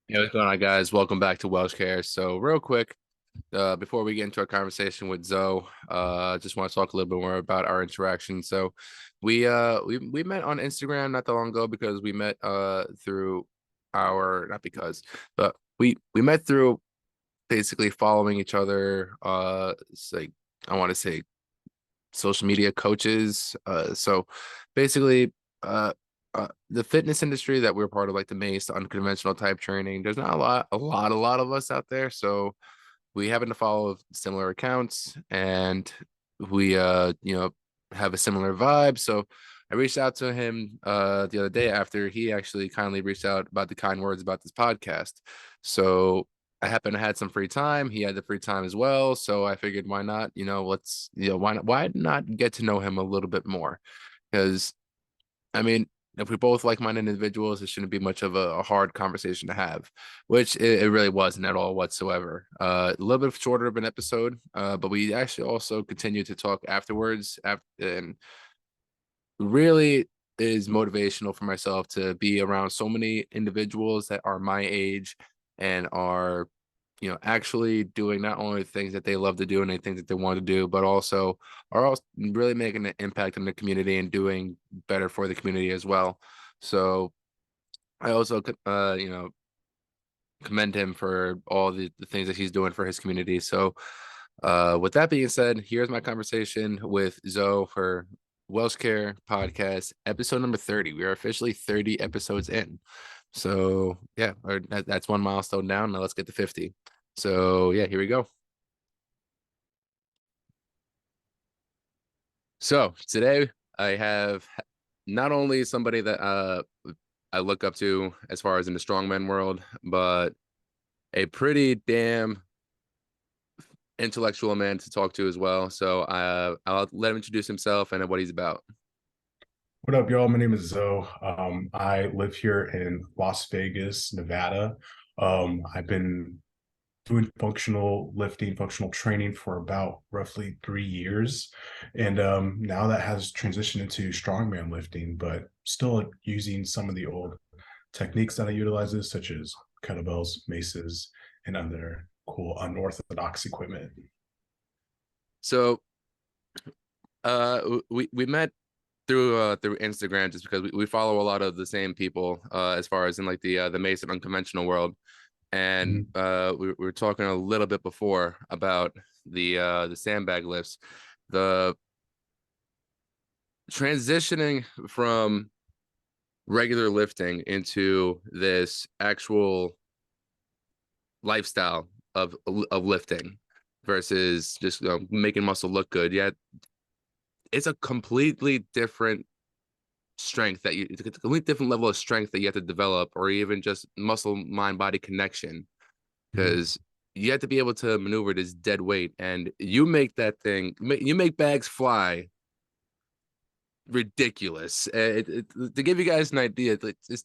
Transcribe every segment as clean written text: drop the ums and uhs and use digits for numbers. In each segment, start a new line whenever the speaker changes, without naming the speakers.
Hey, what's going on, guys? Welcome back to Welshcare. So, real quick, before we get into our conversation with Zoe, just want to talk a little bit more about our interaction. So, we met on Instagram not that long ago because we met through our not because, but we met through basically following each other. It's like I want to say social media coaches. So basically, uh, the fitness industry that we're part of, like the MACE, unconventional type training, there's not a lot of us out there. So we happen to follow similar accounts and we, have a similar vibe. So I reached out to him the other day after he actually kindly reached out about the kind words about this podcast. So I happened to had some free time. He had the free time as well. So I figured why not, why not get to know him a little bit more? Because I mean, if we both like-minded individuals, it shouldn't be much of a hard conversation to have, which it really wasn't at all whatsoever. A little bit shorter of an episode, but we actually also continued to talk afterwards, and really is motivational for myself to be around so many individuals that are my age and are actually doing not only things that they love to do and the things that they want to do, but also are also really making an impact in the community and doing better for the community as well. So I also commend him for all the things that he's doing for his community. So with that being said, here's my conversation with Zoe for Welsh Care Podcast, episode number 30. We are officially 30 episodes in. So yeah, that's one milestone down. Now let's get to 50. So yeah, here we go. So today I have not only somebody that I look up to as far as in the strongman world, but a pretty damn intellectual man to talk to as well. So I'll let him introduce himself and what he's about.
What up, y'all? My name is Zoe. I live here in Las Vegas, Nevada. I've been doing functional lifting, functional training for about roughly 3 years. And now that has transitioned into strongman lifting, but still using some of the old techniques that I utilizes, such as kettlebells, maces, and other cool unorthodox equipment.
So we met through Instagram just because we follow a lot of the same people as far as in like the Mason unconventional world. And
Mhm.
we were talking a little bit before about the sandbag lifts, the transitioning from regular lifting into this actual lifestyle of lifting versus just making muscle look good. Yeah, it's a completely different strength that you it's a completely different level of strength that you have to develop, or even just muscle mind body connection,
Mhm.
because you have to be able to maneuver this dead weight, and you make that thing, you make bags fly ridiculous. To give you guys an idea, it's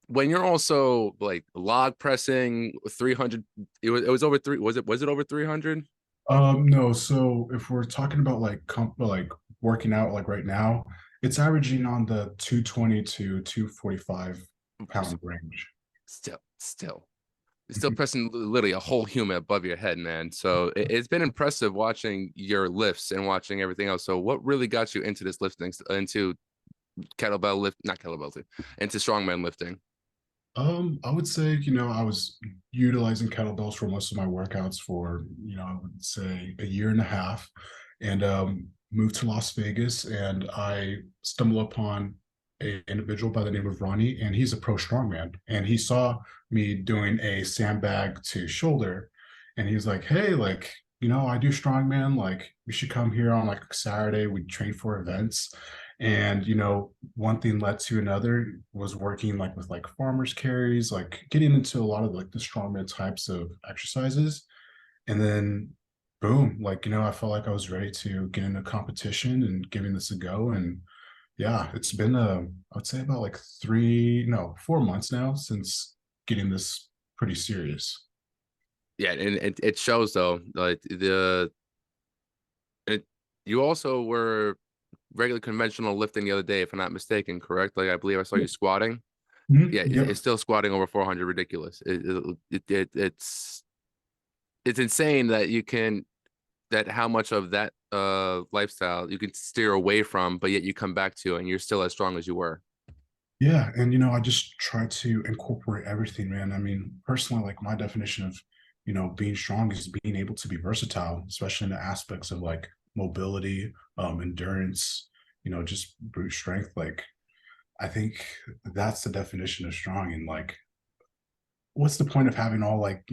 when you're also like log pressing 300. It was over three. Was it over 300?
No, so if we're talking about like working out like right now, it's averaging on the 220 to 245 pound range.
Still you're still pressing literally a whole human above your head, man. So it's been impressive watching your lifts and watching everything else. So what really got you into this lifting, into kettlebell lift, not kettlebell, into strongman lifting?
I would say, I was utilizing kettlebells for most of my workouts for, I would say a year and a half, and moved to Las Vegas, and I stumbled upon a individual by the name of Ronnie, and he's a pro strongman, and he saw me doing a sandbag to shoulder, and he's like, "Hey, like, I do strongman, like, you should come here on like Saturday. We train for events." And one thing led to another, was working like with like farmers carries, like getting into a lot of like the strongman types of exercises. And then boom, like I felt like I was ready to get into competition and giving this a go. And yeah, it's been I would say about like 4 months now since getting this pretty serious.
Yeah, and it shows though, like it. You also were regular conventional lifting the other day, if I'm not mistaken, correct? Like I believe I saw you squatting.
Mhm.
Yeah,
Yep.
it's still squatting over 400 ridiculous. It's insane that you can that how much of that lifestyle you can steer away from, but yet you come back to and you're still as strong as you were.
Yeah, and I just try to incorporate everything, man. I mean, personally, like my definition of, being strong is being able to be versatile, especially in the aspects of like mobility, endurance, just brute strength. Like, I think that's the definition of strong. And like, what's the point of having all like,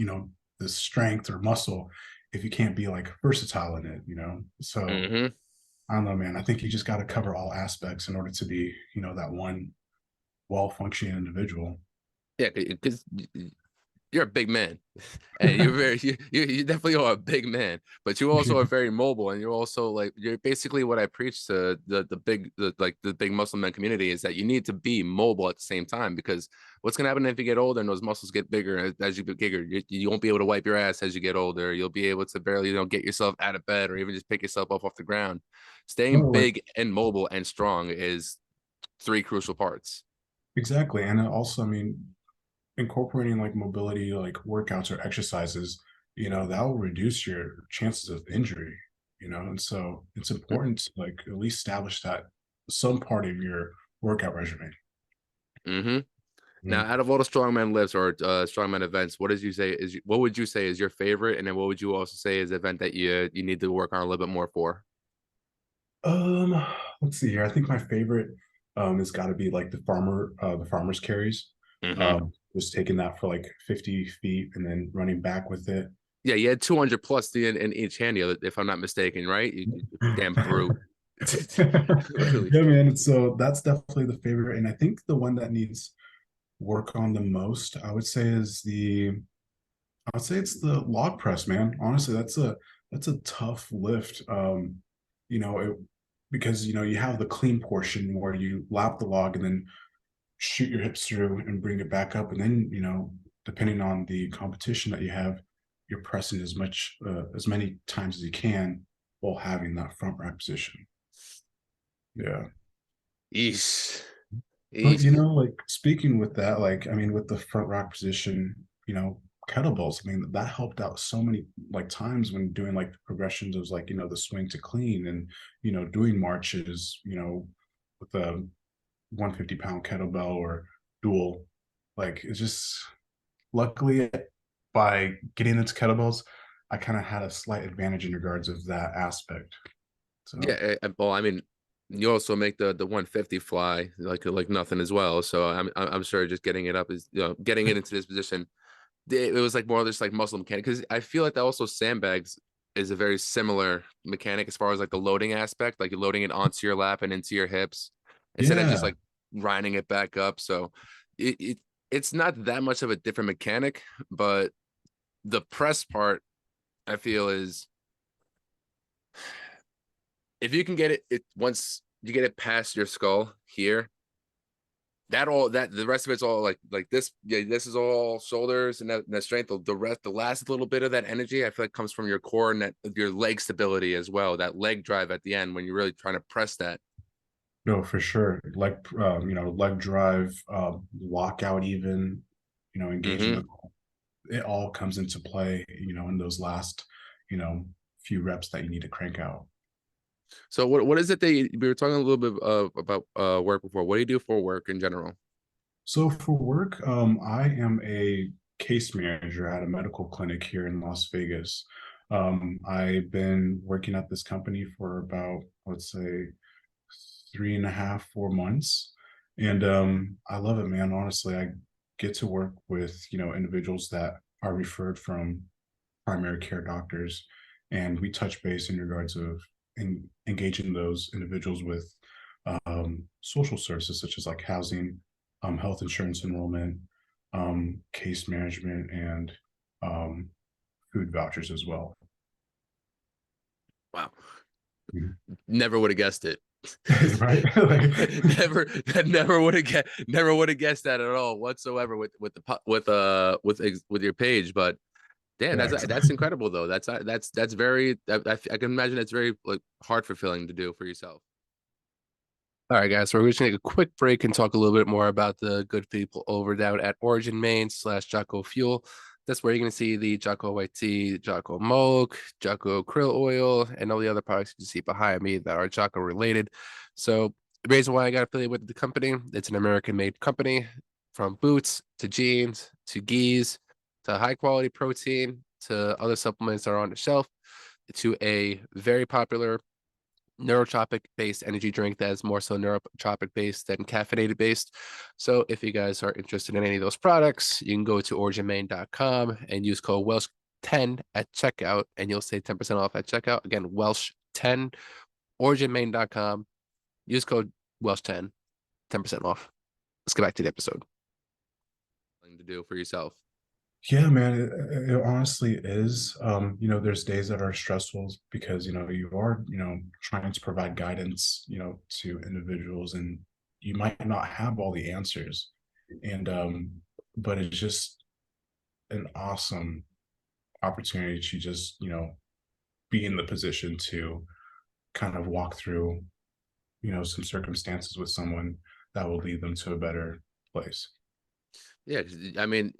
this strength or muscle if you can't be like versatile in it? So
Hmm.
I don't know, man. I think you just got to cover all aspects in order to be, that one well-functioning individual.
Yeah, because you're a big man, and you're very you definitely are a big man, but you also are very mobile, and you're also like you're basically what I preach to the big Muslim men community is that you need to be mobile at the same time because what's gonna happen if you get older and those muscles get bigger as you get bigger, you won't be able to wipe your ass as you get older. You'll be able to barely get yourself out of bed or even just pick yourself up off the ground.
No,
Staying
like
big and mobile and strong is three crucial parts.
exactly. And also, I mean, incorporating like mobility, like workouts or exercises, that will reduce your chances of injury, and so it's important to like at least establish that some part of your workout regimen.
Mm-hmm. Now,
Mhm.
out of all the strongman lifts or strongman events, what would you say is your favorite, and then what would you also say is the event that you need to work on a little bit more for?
Um, let's see here. I think my favorite has got to be like the farmer's carries.
Hmm.
Just taking that for like 50 feet and then running back with it.
Yeah, you had 200 plus in each hand, if I'm not mistaken, right? You damn brute. Literally.
Yeah, man. So that's definitely the favorite. And I think the one that needs work on the most, I would say it's the log press, man. Honestly, that's a tough lift. You know, it, because you have the clean portion where you lap the log and then shoot your hips through and bring it back up, and then depending on the competition that you have, you're pressing as many times as you can while having that front rack position. Yeah.
Eesh.
But
Eesh.
like speaking with that, like I mean, with the front rack position, kettlebells, I mean, that helped out so many like times when doing like the progressions of like, the swing to clean and doing marches, with a 150-pound kettlebell or dual. Like it's just luckily by getting into kettlebells, I kind of had a slight advantage in regards of that aspect.
Yeah,
So
well, I mean, you also make the 150 fly like nothing as well. So I'm sure just getting it up is getting it into this position it was like more just like muscle mechanic because I feel like that also sandbags is a very similar mechanic as far as like the loading aspect, like you're loading it onto your lap and into your hips instead of just
yeah,
like grinding it back up. So it's not that much of a different mechanic, but the press part I feel is if you can get it once you get it past your skull here, that all that the rest of it's all like this. Yeah, this is all shoulders and that strength. The last little bit of that energy I feel like comes from your core and that your leg stability as well, that leg drive at the end when you're really trying to press that.
no, for sure. Like leg drive, lockout, even engaging
Hmm.
the it all comes into play, in those last, you know, few reps that you need to crank out.
So what is it that we were talking a little bit about work before? What do you do for work in general?
So for work, I am a case manager at a medical clinic here in Las Vegas. I've been working at this company for about, let's say, 3.5, 4 months. And I love it, man. Honestly, I get to work with, individuals that are referred from primary care doctors. And we touch base in regards of engaging those individuals with social services such as like housing, health insurance enrollment, case management, and um, food vouchers as well.
Wow,
Mhm.
never would have guessed it.
Right? Like,
Never would have guessed that at all whatsoever with your page, but damn,
yeah,
that's incredible though. That's very I can imagine it's very like heart fulfilling to do for yourself. All right, guys. So we're just gonna take a quick break and talk a little bit more about the good people over down at Origin Main slash Jocko Fuel. That's where you're gonna see the Jocko White Tea, Jocko Milk, Jocko Krill Oil, and all the other products you see behind me that are Jocko related. So the reason why I got affiliated with the company, it's an American-made company, from boots to jeans to gis to high quality protein to other supplements that are on the shelf to a very popular neurotropic based energy drink that is more so neurotropic based than caffeinated based. So if you guys are interested in any of those products, you can go to originmain.com and use code Welsh10 at checkout and you'll save 10% off at checkout. Again, Welsh10, originmain.com. Use code Welsh10, 10% off. Let's get back to the episode. Thing to do for yourself.
Yeah, man, it honestly is. There's days that are stressful because, you are, trying to provide guidance, to individuals, and you might not have all the answers. And but it's just an awesome opportunity to just, be in the position to kind of walk through, some circumstances with someone that will lead them to a better place.
Yeah, I mean,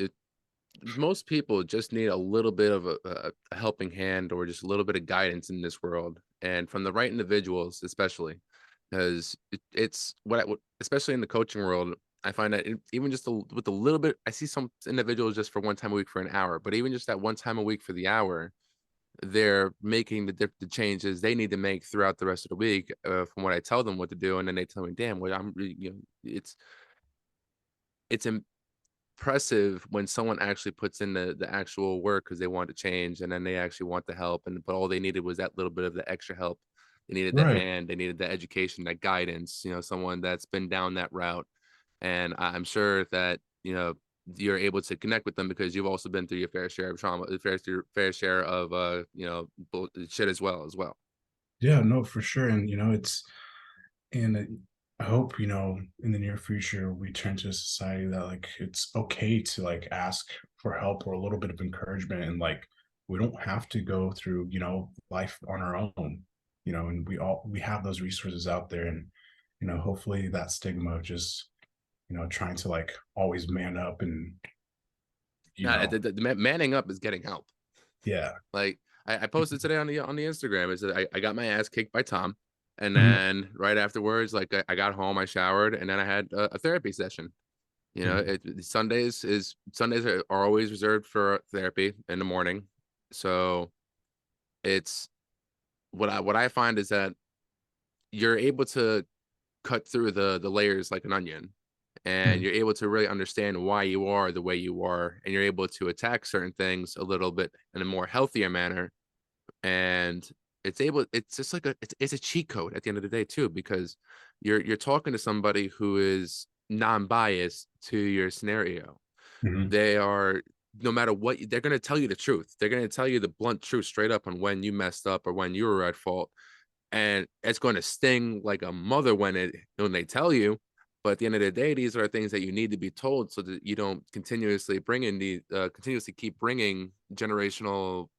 most people just need a little bit of a helping hand or just a little bit of guidance in this world, and from the right individuals especially, because it's especially in the coaching world, I find that even just with a little bit, I see some individuals just for one time a week for an hour, but even just that one time a week for the hour, they're making the changes they need to make throughout the rest of the week, from what I tell them what to do, and then they tell me, damn, well, I'm really, it's impressive when someone actually puts in the actual work because they want to change and then they actually want the help, and but all they needed was that little bit of the extra help. They needed the
Right.
hand, they needed the education, that guidance, someone that's been down that route. And I'm sure that you're able to connect with them because you've also been through your fair share of trauma, fair share of shit as well.
Yeah, no, for sure. And and I hope, in the near future we turn to a society that like it's okay to like ask for help or a little bit of encouragement, and like we don't have to go through, life on our own, and we have those resources out there. And hopefully that stigma of just, trying to like always man up and you
Now,
know
the manning up is getting help.
yeah.
Like I posted today on the Instagram. Is that I got my ass kicked by Tom, and
Mhm.
then right afterwards, like I got home, I showered, and then I had a therapy session. Sundays are always reserved for therapy in the morning. So it's what I find is that you're able to cut through the layers like an onion, and
Mhm.
you're able to really understand why you are the way you are, and you're able to attack certain things a little bit in a more healthier manner. And it's just like it's a cheat code at the end of the day too, because you're talking to somebody who is non-biased to your scenario.
Mhm.
They are, no matter what, they're going to tell you the truth. They're going to tell you the blunt truth straight up on when you messed up or when you were at fault, and it's going to sting like a mother when they tell you. But at the end of the day, these are things that you need to be told so that you don't continuously keep bringing generational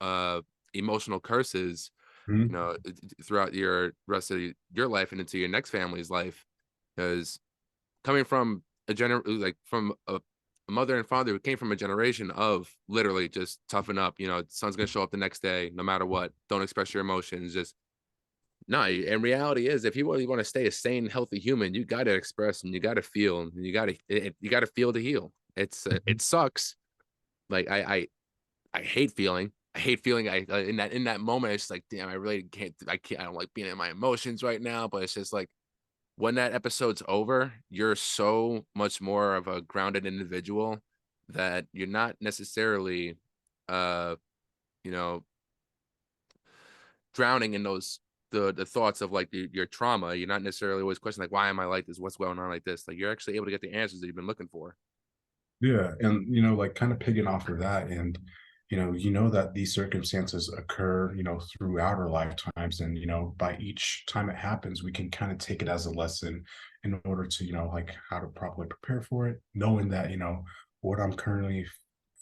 uh emotional curses,
Mhm.
throughout your rest of your life and into your next family's life. Because coming from from a mother and father who came from a generation of literally just toughen up, the sun's gonna show up the next day no matter what, don't express your emotions, just no. And reality is, if you really want to stay a sane, healthy human, you got to express and you got to feel and you got to feel to heal.
Mhm.
It sucks. Like I hate feeling. I hate feeling. In that moment, it's like, damn, I really can't. I can't. I don't like being in my emotions right now. But it's just like when that episode's over, you're so much more of a grounded individual that you're not necessarily, uh, you know, drowning in those the thoughts of like your trauma. You're not necessarily always questioning like, why am I like this? What's going on like this? Like you're actually able to get the answers that you've been looking for.
Yeah, and like kind of pigging off of that, and that these circumstances occur, throughout our lifetimes, and by each time it happens, we can kind of take it as a lesson in order to, like how to properly prepare for it, knowing that what I'm currently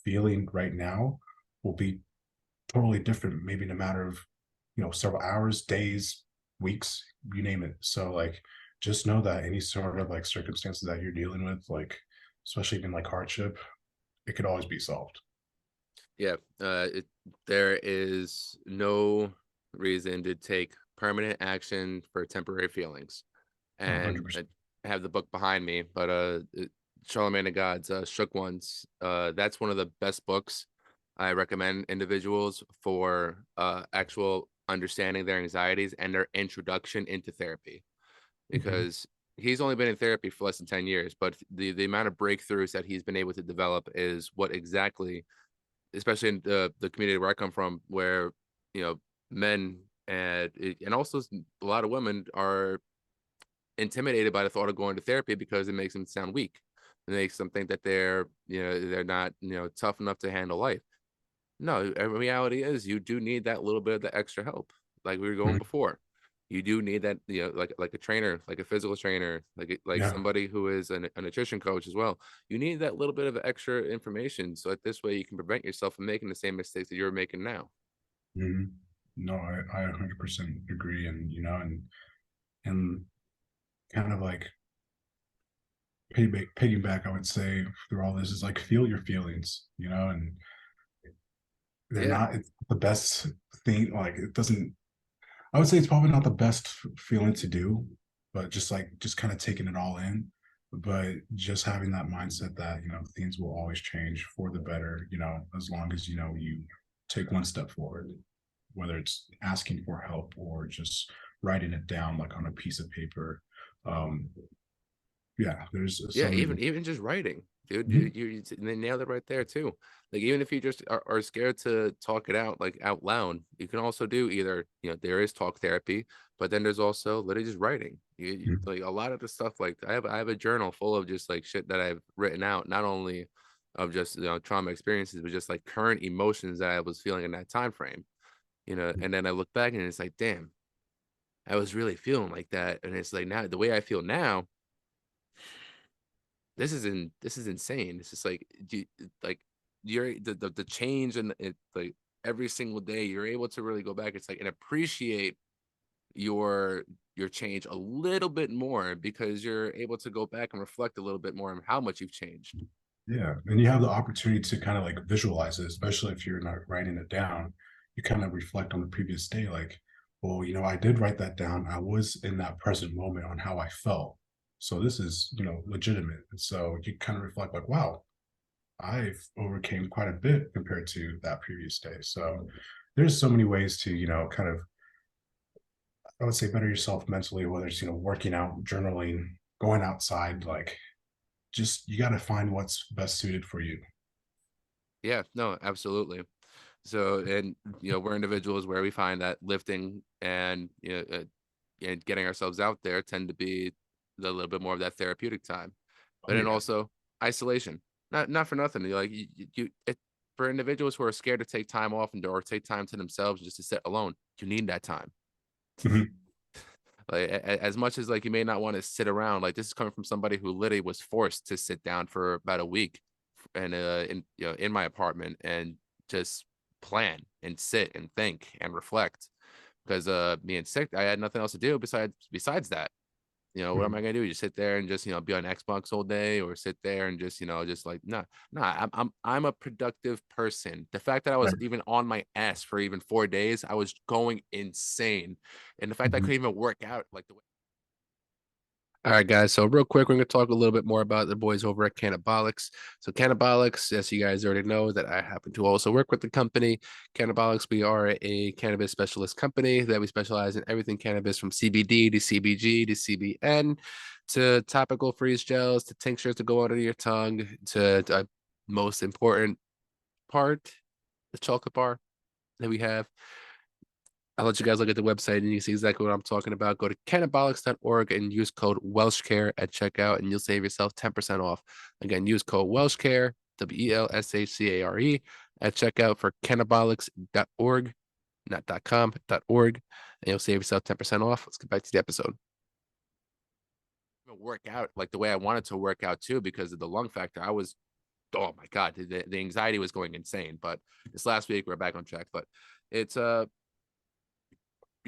feeling right now will be totally different, maybe in a matter of several hours, days, weeks, you name it. So like just know that any sort of like circumstances that you're dealing with, like especially in like hardship, it could always be solved.
Yeah, there is no reason to take permanent action for temporary feelings. And
100%.
I have the book behind me, but Charlemagne the Gods, Shook Ones. That's one of the best books I recommend individuals for actual understanding their anxieties and their introduction into therapy,
Hmm.
because he's only been in therapy for less than 10 years, but the amount of breakthroughs that he's been able to develop is what exactly, especially in the community where I come from, where you know men and also a lot of women are intimidated by the thought of going to therapy because it makes them sound weak. It makes them think that they're not tough enough to handle life. No, reality is you do need that little bit of the extra help, like we were going before. You do need that, like a trainer, like a physical trainer, like
Yeah.
somebody who is a nutrition coach as well. You need that little bit of extra information so that this way you can prevent yourself from making the same mistakes that you're making now.
Hmm. No, I 100% agree. And, and kind of like piggyback, I would say through all this is like feel your feelings, and they're
Yeah,
not it's the best thing. Like it doesn't, I would say it's probably not the best feeling to do, but just kind of taking it all in. But just having that mindset that, things will always change for the better, as long as, you take one step forward, whether it's asking for help or just writing it down like on a piece of paper. Um, yeah, there's
yeah,
so many
even just writing, dude,
different.
they nailed it right there too. Like even if you just are scared to talk it out like out loud, you can also do either, there is talk therapy, but then there's also literally just writing.
Mhm.
Like a lot of the stuff, like I have a journal full of just like shit that I've written out, not only of just trauma experiences, but just like current emotions that I was feeling in that time frame. And then I look back and it's like, damn, I was really feeling like that, and it's like now the way I feel now, this is insane. It's just like like you're the change, and it like every single day you're able to really go back. It's like and appreciate your your change a little bit more because you're able to go back and reflect a little bit more on how much you've changed.
Yeah, and you have the opportunity to kind of like visualize it, especially if you're not writing it down. You kind of reflect on the previous day, like, well, I did write that down. I was in that present moment on how I felt. So this is, legitimate. And so you kind of reflect like, wow, I've overcame quite a bit compared to that previous day. So there's so many ways to, kind of, I would say better yourself mentally, whether it's, working out, journaling, going outside, like just you got to find what's best suited for you.
Yeah, no, absolutely. So, and we're individuals where we find that lifting and and getting ourselves out there tend to be a little bit more of that therapeutic time. But
Oh
then
yeah.
also isolation. Not for nothing. Like for individuals who are scared to take time off and or take time to themselves just to sit alone, you need that time.
Mhm.
Like as much as like you may not want to sit around, like this is coming from somebody who literally was forced to sit down for about a week and in my apartment and just plan and sit and think and reflect because being sick I had nothing else to do besides that. What am I
Mhm.
gonna do? Just sit there and just be on Xbox all day, or sit there and just like no. I'm a productive person. The fact that I was
Right.
even on my ass for even 4 days, I was going insane, and the fact that I
Mhm.
couldn't even work out like the way. All right, guys. So real quick, we're going to talk a little bit more about the boys over at Cannabolics. So Cannabolics, as you guys already know, that I happen to also work with the company. Cannabolics, we are a cannabis specialist company that we specialize in everything cannabis from CBD to CBG to CBN to topical freeze gels to tinctures to go under your tongue to most important part, the chocolate bar that we have. I'll let you guys look at the website and you can see exactly what I'm talking about. Go to cannabolics.org and use code Welshcare at checkout, and you'll save yourself 10% off. Again, use code Welshcare, WELSHCARE, at checkout for cannabolics.org, not .com, .org, and you'll save yourself 10% off. Let's get back to the episode. Work out like the way I wanted to work out too because of the lung factor. I was, oh my God, the anxiety was going insane. But this last week, we're back on track. But it's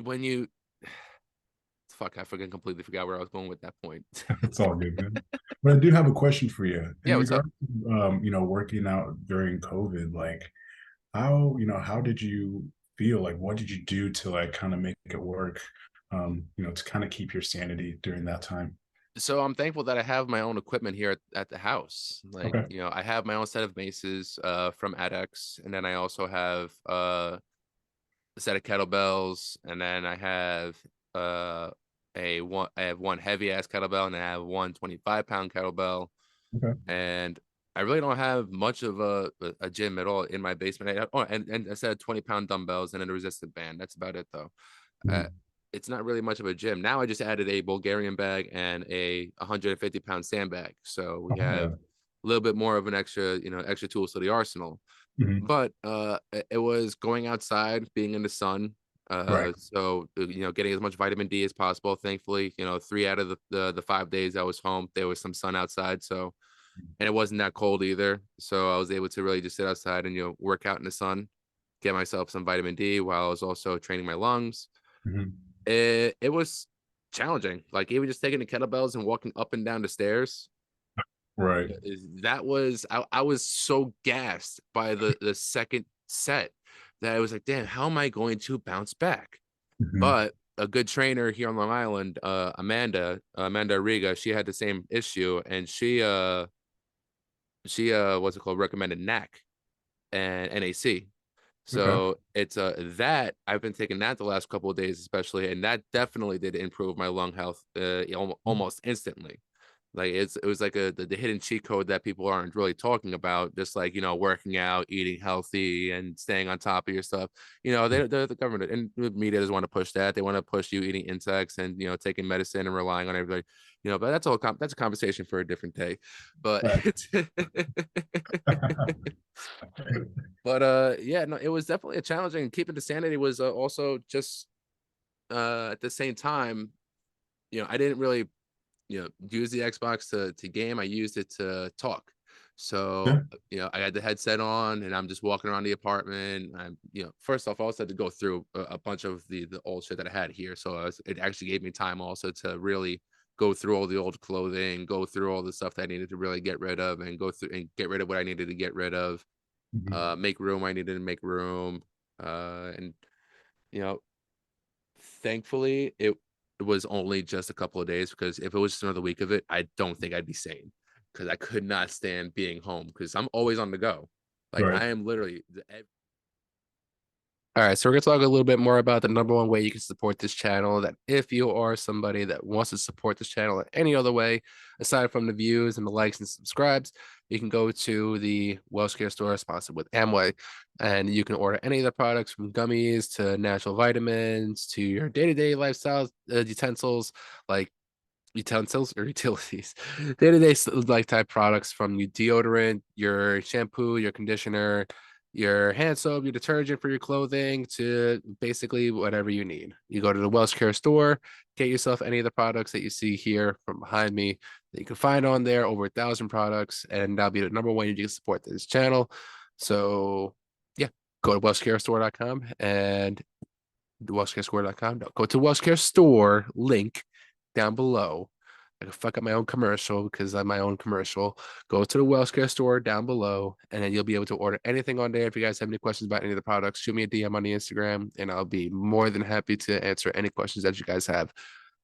when you fuck, I forget completely forgot where I was going with that point.
It's all good, man. But I do have a question for you
Yeah,
in
what's up?
regard to working out during COVID. Like, how did you feel? Like, what did you do to like kind of make it work? To kind of keep your sanity during that time.
So I'm thankful that I have my own equipment here at the house. Like,
Okay.
I have my own set of maces from AdX, and then I also have a set of kettlebells, and then uh I have one heavy ass kettlebell, and I have one 25-pound kettlebell,
Okay.
and I really don't have much of a gym at all in my basement. And I said 20-pound dumbbells and then a resistant band. That's about it though. Uh,
Mhm.
it's not really much of a gym. Now I just added a Bulgarian bag and a 150-pound sandbag. So we
Oh,
have
yeah.
a little bit more of an extra tools to the arsenal.
Mhm.
But it was going outside, being in the sun.
Right.
Getting as much vitamin D as possible. Thankfully, 3 out of the 5 days I was home, there was some sun outside. So, and it wasn't that cold either. So I was able to really just sit outside and, work out in the sun, get myself some vitamin D while I was also training my lungs.
Mhm.
It was challenging. Like even just taking the kettlebells and walking up and down the stairs.
Right.
That was I was so gassed by the second set that I was like, damn, how am I going to bounce back?
Mhm.
But a good trainer here on Long Island, Amanda Riga, she had the same issue, and she what's it called, recommended NAC and NAC.
Okay.
So it's that I've been taking that the last couple of days, especially, and that definitely did improve my lung health almost instantly. Like it was like the hidden cheat code that people aren't really talking about, just like working out, eating healthy, and staying on top of your stuff. The government and the media doesn't want to push that. They want to push you eating insects and taking medicine and relying on everybody. But that's a conversation for a different day. But
Right.
but yeah, no, it was definitely a challenging. Keeping the sanity was also just at the same time, I didn't really use the Xbox to game. I used it to talk. So
Yeah.
I had the headset on and I'm just walking around the apartment. I'm first off, I also had to go through a bunch of the old shit that I had here. So it actually gave me time also to really go through all the old clothing, go through all the stuff that I needed to really get rid of, and go through and get rid of what I needed to get rid of.
Mhm.
Make room I needed to make room. And you know thankfully it was only just a couple of days, because if it was just another week of it, I don't think I'd be sane, because I could not stand being home because I'm always on the go. Like
Right.
I am literally all right, so we're gonna talk a little bit more about the number one way you can support this channel. That if you are somebody that wants to support this channel in any other way, aside from the views and the likes and subscribes, you can go to the Welshcare store sponsored with Amway, and you can order any of the products from gummies to natural vitamins to your day-to-day lifestyle utensils like utensils or utilities, day-to-day like type products, from your deodorant, your shampoo, your conditioner, your hand soap, your detergent for your clothing, to basically whatever you need. You go to the Welshcare store, get yourself any of the products that you see here from behind me that you can find on there, over 1,000 products, and that'll be the number one you can support this channel. So yeah, go to welshcarestore.com and welshcarescore.com. No, go to Welshcare Store link down below. I can fuck up my own commercial because I'm my own commercial. Go to the Welshcare Store down below, and then you'll be able to order anything on there. If you guys have any questions about any of the products, shoot me a DM on the Instagram, and I'll be more than happy to answer any questions that you guys have.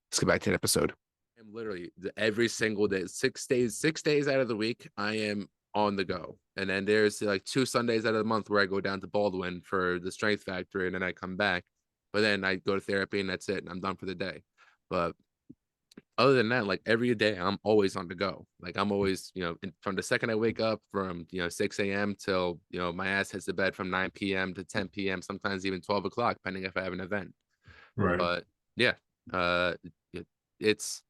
Let's get back to the episode. I'm literally every single day, 6 days out of the week, I am on the go. And then there's like 2 Sundays out of the month where I go down to Baldwin for the Strength Factory, and then I come back. But then I go to therapy, and that's it, and I'm done for the day. But other than that, like every day, I'm always on the go. Like I'm always, from the second I wake up, from 6 a.m. till my ass hits the bed, from 9 p.m. to 10 p.m. Sometimes even 12 o'clock, depending if I have an event.
Right.
But yeah, uh, it's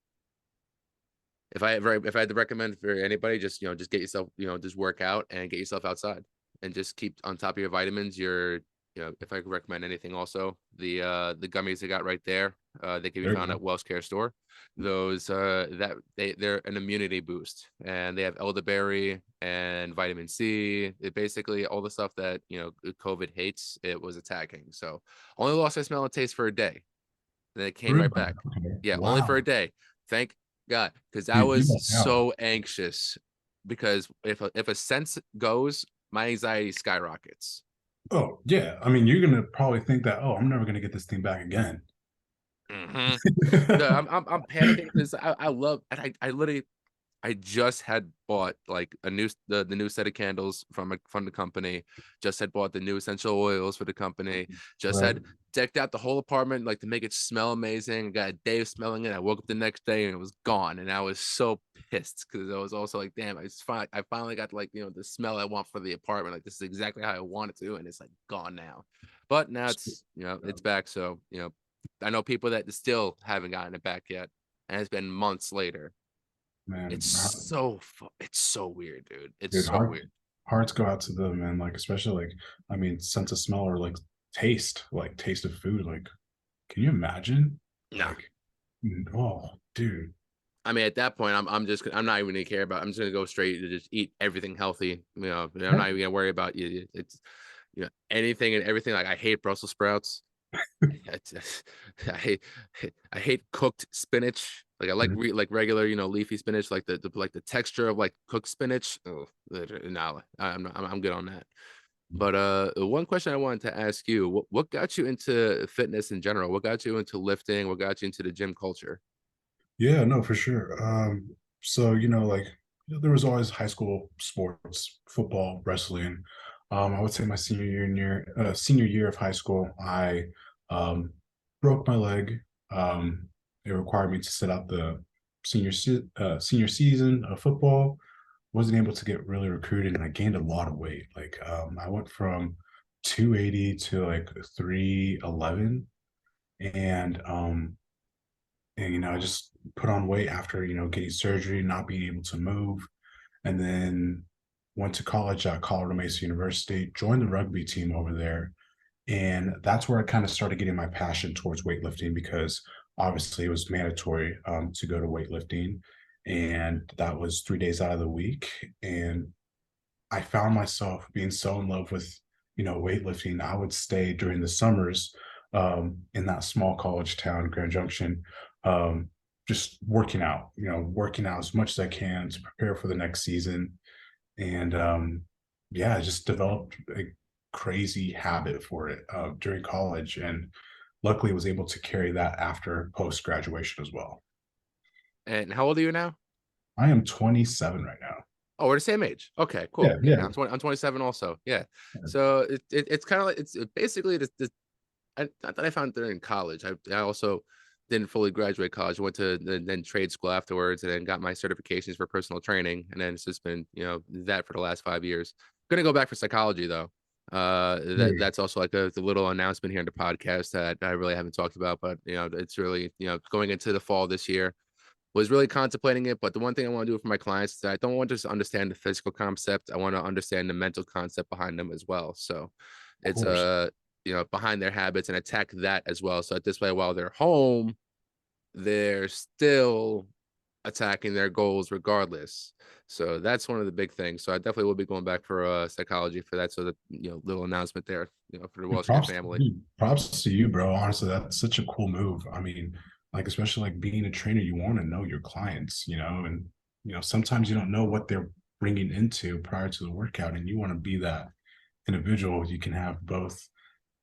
if I had to recommend for anybody, just just get yourself, just work out and get yourself outside, and just keep on top of your vitamins. If I could recommend anything, also the gummies they got right there, they can be
There you
found
go.
at Welshcare Store. Those that they're an immunity boost, and they have elderberry and vitamin C. It basically all the stuff that COVID hates, it was attacking. So only lost my smell and taste for a day, and then it came
Really?
right back.
Okay.
Yeah, only for a
Wow.
day. Thank God, because I
Dude, you
was
lucked out.
so anxious because if a sense goes, my anxiety skyrockets.
Oh, yeah. I mean, you're gonna probably think that, oh, I'm never gonna get this thing back again.
Hmm. No, I'm panicking because I love and I literally I just had bought like the new set of candles from the company. Just had bought the new essential oils for the company. Just
Right.
had decked out the whole apartment like to make it smell amazing. Got a day of smelling it. I woke up the next day and it was gone, and I was so pissed because I was also like, damn, I finally got like the smell I want for the apartment. Like this is exactly how I want it to, and it's like gone now. But now it's back. So I know people that still haven't gotten it back yet, and it's been months later.
Man,
It's so weird, dude. It's
dude,
so weird.
hearts go out to them, and like especially like I mean, sense of smell or like taste of food. Like, can you imagine?
Nah.
Like, oh, dude.
I mean, at that point, I'm not even gonna care about. I'm just gonna go straight to just eat everything healthy. I'm not even gonna worry about you. It's anything and everything. Like I hate Brussels sprouts. I hate I hate cooked spinach. Like I like regular leafy spinach. Like the texture of like cooked spinach. Oh no, I'm good on that. But one question I wanted to ask you: what got you into fitness in general? What got you into lifting? What got you into the gym culture?
Yeah, no, for sure. So like there was always high school sports, football, wrestling. I would say my senior year of high school, I um broke my leg. It required me to sit out the senior season of football. Wasn't able to get really recruited, and I gained a lot of weight. Like I went from 280 to like 311, and I just put on weight after getting surgery, not being able to move, and then went to college at Colorado Mesa University, joined the rugby team over there, and that's where I kind of started getting my passion towards weightlifting because obviously it was mandatory to go to weightlifting, and that was 3 days out of the week, and I found myself being so in love with, weightlifting. I would stay during the summers in that small college town, Grand Junction, um, just working out as much as I can to prepare for the next season. And yeah, I just developed a crazy habit for it during college. And luckily was able to carry that after post graduation as well.
And how old are you now?
I am 27 right now.
Oh, we're the same age. Okay,
Yeah,
cool.
yeah.
Yeah, I'm 27 also. Yeah. So it's kind of like it's basically not that I found during college. I also didn't fully graduate college. I went to then trade school afterwards, and then got my certifications for personal training. And then it's just been that for the last 5 years. Gonna go back for psychology though. That's also like the little announcement here in the podcast that I really haven't talked about, but it's really going into the fall this year was really contemplating it. But the one thing I want to do for my clients is that I don't want to just understand the physical concept. I want to understand the mental concept behind them as well. So
Of
it's
course.
behind their habits and attack that as well. So at this way, while they're home, they're still attacking their goals regardless. So that's one of the big things. So I definitely will be going back for psychology for that. So that little announcement there, for the Welshcare family.
Props to you, bro. Honestly, that's such a cool move. I mean, like especially like being a trainer, you want to know your clients, and sometimes you don't know what they're bringing into prior to the workout, and you want to be that individual. You can have both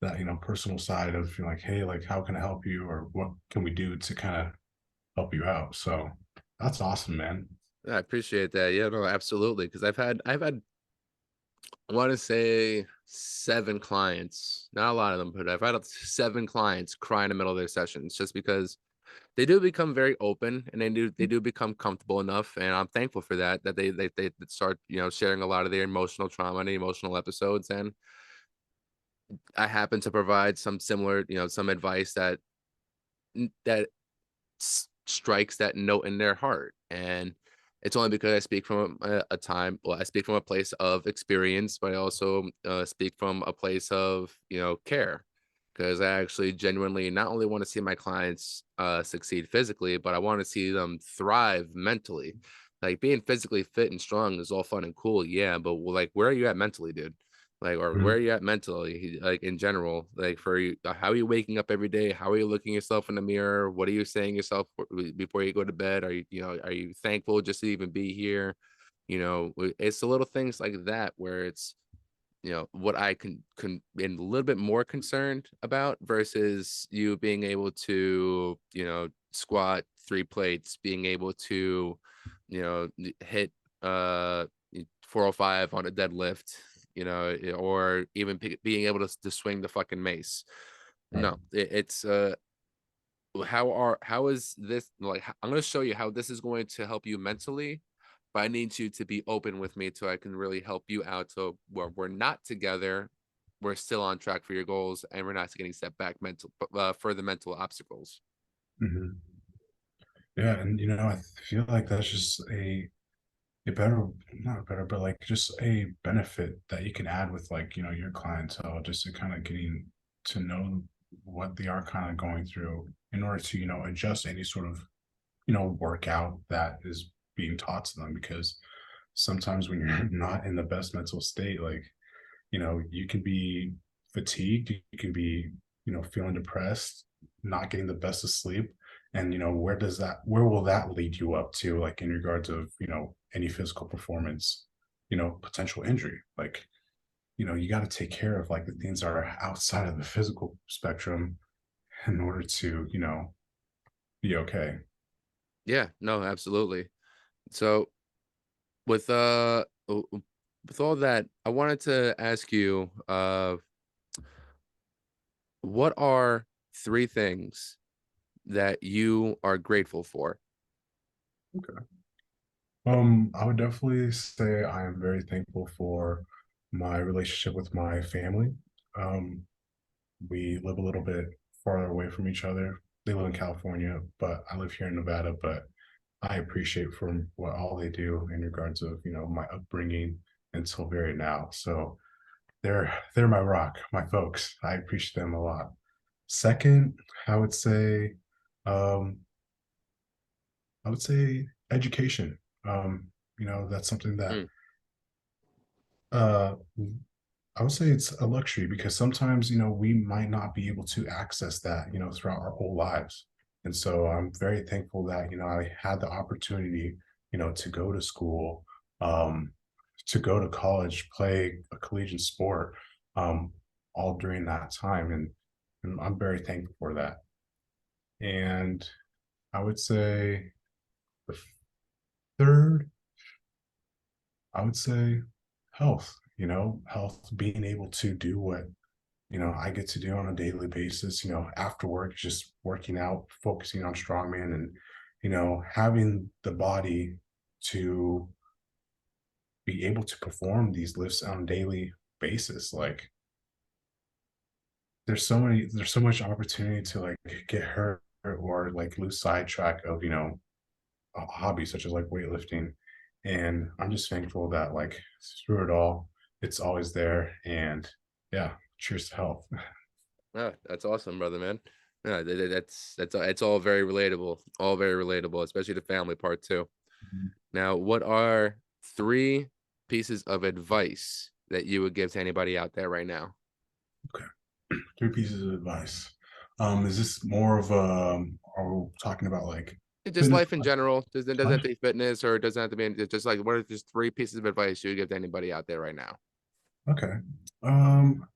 that personal side of like, hey, like how can I help you, or what can we do to kind of help you out. So that's awesome, man.
I appreciate that. Yeah, no, absolutely. Because I've had I want to say 7 clients, not a lot of them, but I've had 7 clients cry in the middle of their sessions just because they do become very open and they do become comfortable enough. And I'm thankful for that, that they start, sharing a lot of their emotional trauma and emotional episodes. And I happen to provide some similar, some advice that strikes that note in their heart. And it's only because I speak from a time, well, I speak from a place of experience, but I also speak from a place of, care. Because I actually genuinely not only want to see my clients succeed physically, but I want to see them thrive mentally. Like being physically fit and strong is all fun and cool, yeah, but like, where are you at mentally, dude? Like, or where
Mhm.
are you at mentally, like in general, like for you, how are you waking up every day? How are you looking yourself in the mirror? What are you saying yourself before you go to bed? Are you are you thankful just to even be here? It's the little things like that where it's, what I can been a little bit more concerned about versus you being able to, squat 3 plates, being able to, hit uh 405 on a deadlift, or even being able to swing the fucking mace.
Right.
No, it's how is this, like, I'm going to show you how this is going to help you mentally, but I need you to be open with me so I can really help you out, so where we're not together, we're still on track for your goals, and we're not getting set back mental for the mental obstacles.
Mhm. Yeah, and I feel like that's just a better, not better, but like just a benefit that you can add with like your clientele, just to kind of getting to know what they are kind of going through in order to adjust any sort of workout that is being taught to them. Because sometimes when you're not in the best mental state, like you can be fatigued, you can be feeling depressed, not getting the best of sleep. And where will that lead you up to, like in regards of any physical performance, potential injury? Like you got to take care of like the things that are outside of the physical spectrum in order to be okay.
Yeah, no, absolutely. So with with all that, I wanted to ask you, what are 3 things that you are grateful for?
Okay. I would definitely say I am very thankful for my relationship with my family. Um, we live a little bit farther away from each other. They live in California, but I live here in Nevada. But I appreciate from what all they do in regards of my upbringing until very now. So they're my rock, my folks. I appreciate them a lot. Second, I would say, um, I would say education. That's something that
Mm,
uh I would say it's a luxury because sometimes, we might not be able to access that, throughout our whole lives. And so I'm very thankful that, I had the opportunity, to go to school, um, to go to college, play a collegiate sport, um, all during that time. And I'm very thankful for that. And I would say the third, I would say health, health, being able to do what I get to do on a daily basis, after work, just working out, focusing on strongman and, having the body to be able to perform these lifts on a daily basis. Like there's so much opportunity to like get hurt or like lose sidetrack of, a hobby such as like weightlifting. And I'm just thankful that like through it all, it's always there. And yeah, cheers to health.
yeah, that's awesome, brother, man. Yeah, that's it's all very relatable, especially the family part too. Now, what are 3 pieces of advice that you would give to anybody out there right now?
Okay. 3 pieces of advice. Is this more of are we talking about like
Just
fitness
life in general. Doesn't have
life?
to be fitness, or it doesn't have to be it's just like, what are just 3 pieces of advice you would give to anybody out there right now?
Okay. Um,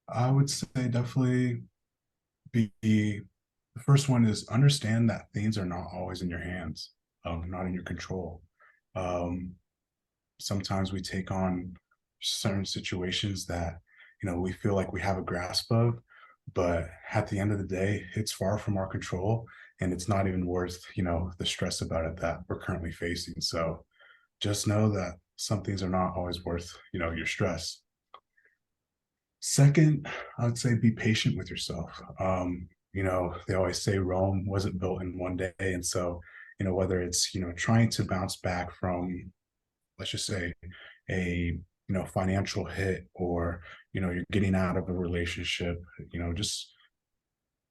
I would say definitely be the first one is understand that things are not always in your hands, not in your control. Um, Sometimes we take on certain situations that we feel like we have a grasp of, but at the end of the day it's far from our control, and it's not even worth the stress about it that we're currently facing. So just know that some things are not always worth your stress. Second, I would say be patient with yourself. They always say Rome wasn't built in one day, and so whether it's trying to bounce back from, let's just say, a financial hit, or you're getting out of a relationship, just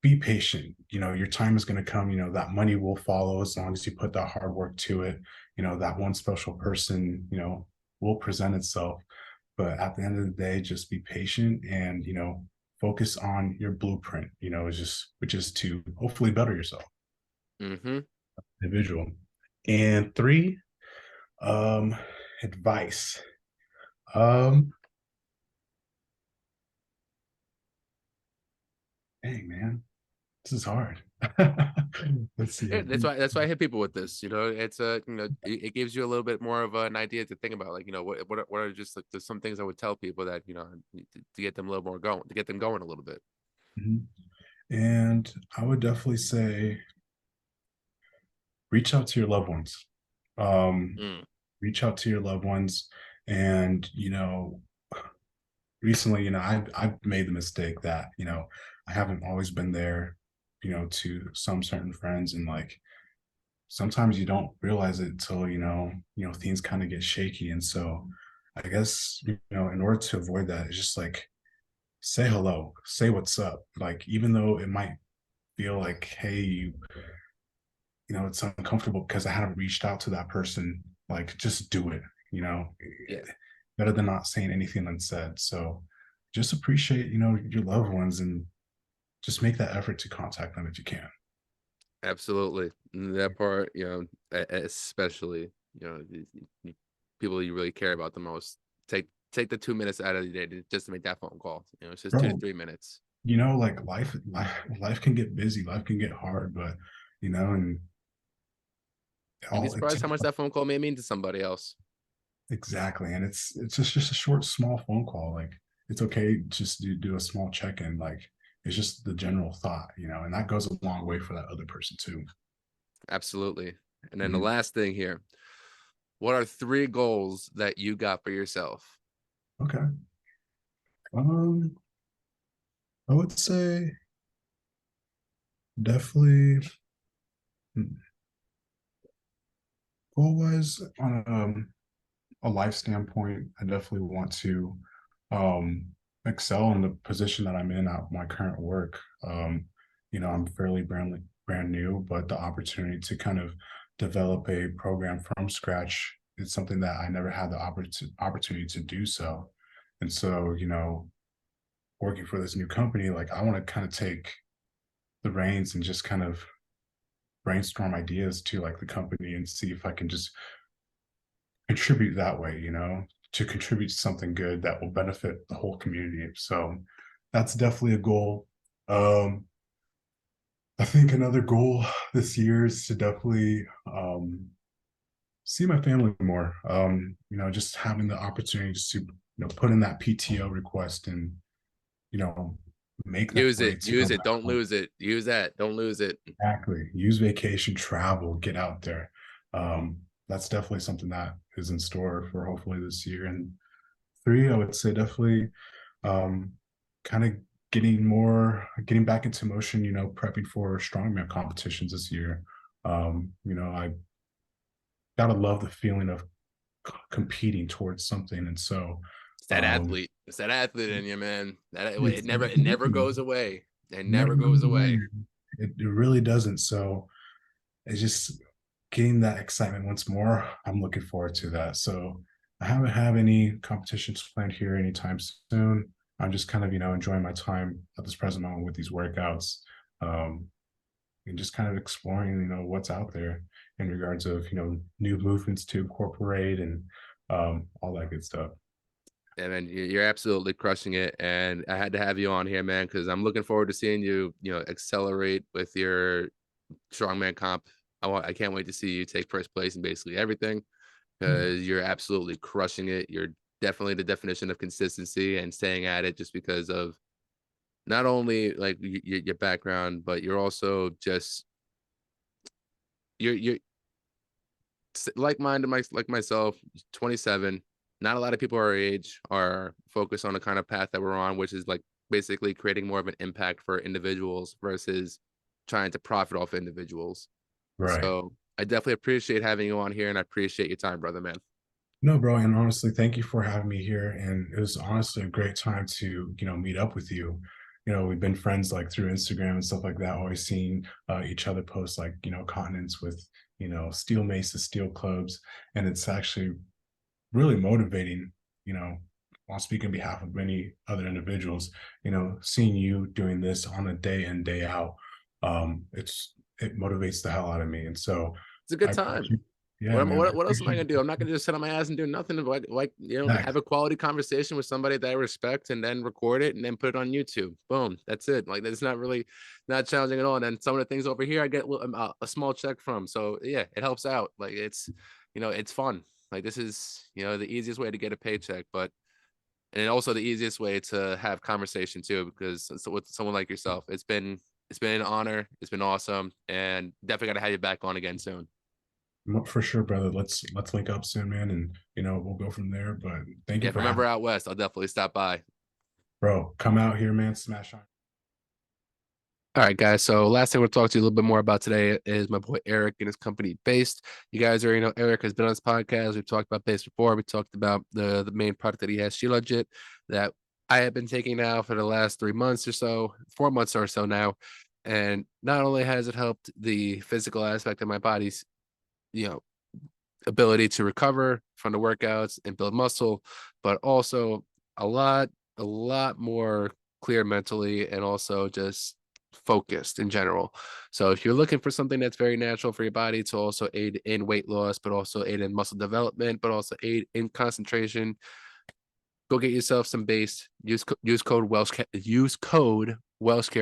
be patient. Your time is going to come. That money will follow as long as you put that hard work to it. That one special person will present itself. But at the end of the day, just be patient and, focus on your blueprint, is just, which is to hopefully better yourself,
Mm-hmm.
individual. And three, um, advice. Um, Dang, man, this is hard. Let's see.
Yeah, that's why I hit people with this. It's it gives you a little bit more of an idea to think about. Like, what are just like there's some things I would tell people that to get them a little more going, to get them going a little bit.
Mhm. And I would definitely say reach out to your loved ones. Um,
Mm,
Reach out to your loved ones, and recently, I've made the mistake that I haven't always been there, to some certain friends, and like sometimes you don't realize it until things kind of get shaky, and so I guess in order to avoid that, it's just like say hello, say what's up, like even though it might feel like, hey, it's uncomfortable because I haven't reached out to that person. Like, just do it, you know,
yeah,
better than not saying anything unsaid. So just appreciate, your loved ones and just make that effort to contact them if you can.
absolutely. That part, especially, people you really care about the most. Take the 2 minutes out of the day just to make that phone call. It's just two to
Bro,
three minutes.
like life can get busy, life can get hard, but and
You'd be
all it
surprised how
takes
much that phone call may mean to somebody else.
exactly. And it's just a short, small phone call. Like it's okay just to do a small check-in. Like it's just the general thought, and that goes a long way for that other person too.
Absolutely. And then the
Mhm.
last thing here, what are three goals that you got for yourself?
Okay. Um, I would say definitely goal wise on a life standpoint, I definitely want to um excel in the position that I'm in at my current work. I'm fairly brand new, but the opportunity to kind of develop a program from scratch is something that I never had the opportunity to do so. And so, working for this new company, like I want to kind of take the reins and just kind of brainstorm ideas to like the company and see if I can just contribute that way, to contribute to something good that will benefit the whole community. So that's definitely a goal. Um, I think another goal this year is to definitely see my family more. Just having the opportunity to put in that PTO request and you know make that
Use
way
it.
to go
Use it.
back
Don't
home.
lose it. Use that. Don't lose it.
Exactly. Use vacation, travel, get out there. That's definitely something that is in store for hopefully this year. And three, I would say definitely um, kind of getting back into motion, prepping for strongman competitions this year. I gotta love the feeling of competing towar's something. And so
It's that athlete. It's that athlete in you, man. That
it's
it never goes away. It never
never
goes
goes away.
away.
It really doesn't. So it's just getting that excitement once more. I'm looking forward to that. So I haven't have any competitions planned here anytime soon. I'm just kind of, enjoying my time at this present moment with these workouts, um, and just kind of exploring, what's out there in regards of, new movements to incorporate and all that good stuff.
And then you're absolutely crushing it. And I had to have you on here, man, because I'm looking forward to seeing you, accelerate with your strongman comp. I can't wait to see you take first place in basically everything because you're absolutely crushing it. You're definitely the definition of consistency and staying at it just because of not only like your background, but you're also just you're like-minded like myself, 27. Not a lot of people our age are focused on the kind of path that we're on, which is like basically creating more of an impact for individuals versus trying to profit off individuals.
Right.
So I definitely appreciate having you on here, and I appreciate your time, brother, man.
No, bro, and honestly, thank you for having me here. And it was honestly a great time to, meet up with you. We've been friends like through Instagram and stuff like that, always seeing each other post like, continents with, steel maces, steel clubs. And it's actually really motivating, you know, I'll speak on behalf of many other individuals. Seeing you doing this on a day in day out, it motivates the hell out of me. And so
It's a
I
good time.
appreciate, yeah, man, I
What else am I
appreciate
gonna do? I'm not gonna just sit on my ass and do nothing. Have
that.
a quality conversation with somebody that I respect, and then record it and then put it on YouTube. Boom, that's it. Like that's not really not challenging at all. And then some of the things over here, I get a small check from. So yeah, it helps out. Like it's fun. Like this is the easiest way to get a paycheck, but and also the easiest way to have conversation too, because with someone like yourself, it's been an honor. It's been awesome, and definitely got to have you back on again soon.
For sure, brother. Let's link up soon, man, and we'll go from there. But thank
Yeah,
you
if
for
I'm ever
having,
out west, I'll definitely stop by.
bro. Come out here, man. Smash on.
All right, guys. So last thing we'll talk to you a little bit more about today is my boy Eric and his company Based. You guys already know Eric has been on this podcast. We've talked about Based before. We talked about the main product that he has, She Legit, that I have been taking now for the last 3 months or so, 4 months or so now. And not only has it helped the physical aspect of my body's, you know, ability to recover from the workouts and build muscle, but also a lot, a lot more clear mentally and also just focused in general. So if you're looking for something that's very natural for your body to also aid in weight loss, but also aid in muscle development, but also aid in concentration, go get yourself some base. Use code Welshcare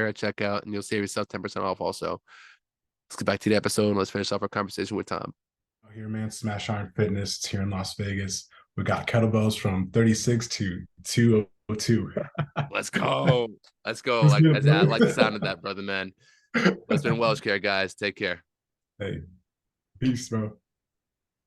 at checkout, and you'll save yourself 10% off. Also, let's get back to the episode and let's finish off our conversation with Tom.
Out here, man. Smash Iron Fitness. It's here in Las Vegas. We got kettlebells from 36 to 202.
Let's go. Let's go.
What's good,
I
brother?
like the sound of that, brother, man. Well, it's been Welshcare, guys. Take care.
Hey, peace, bro.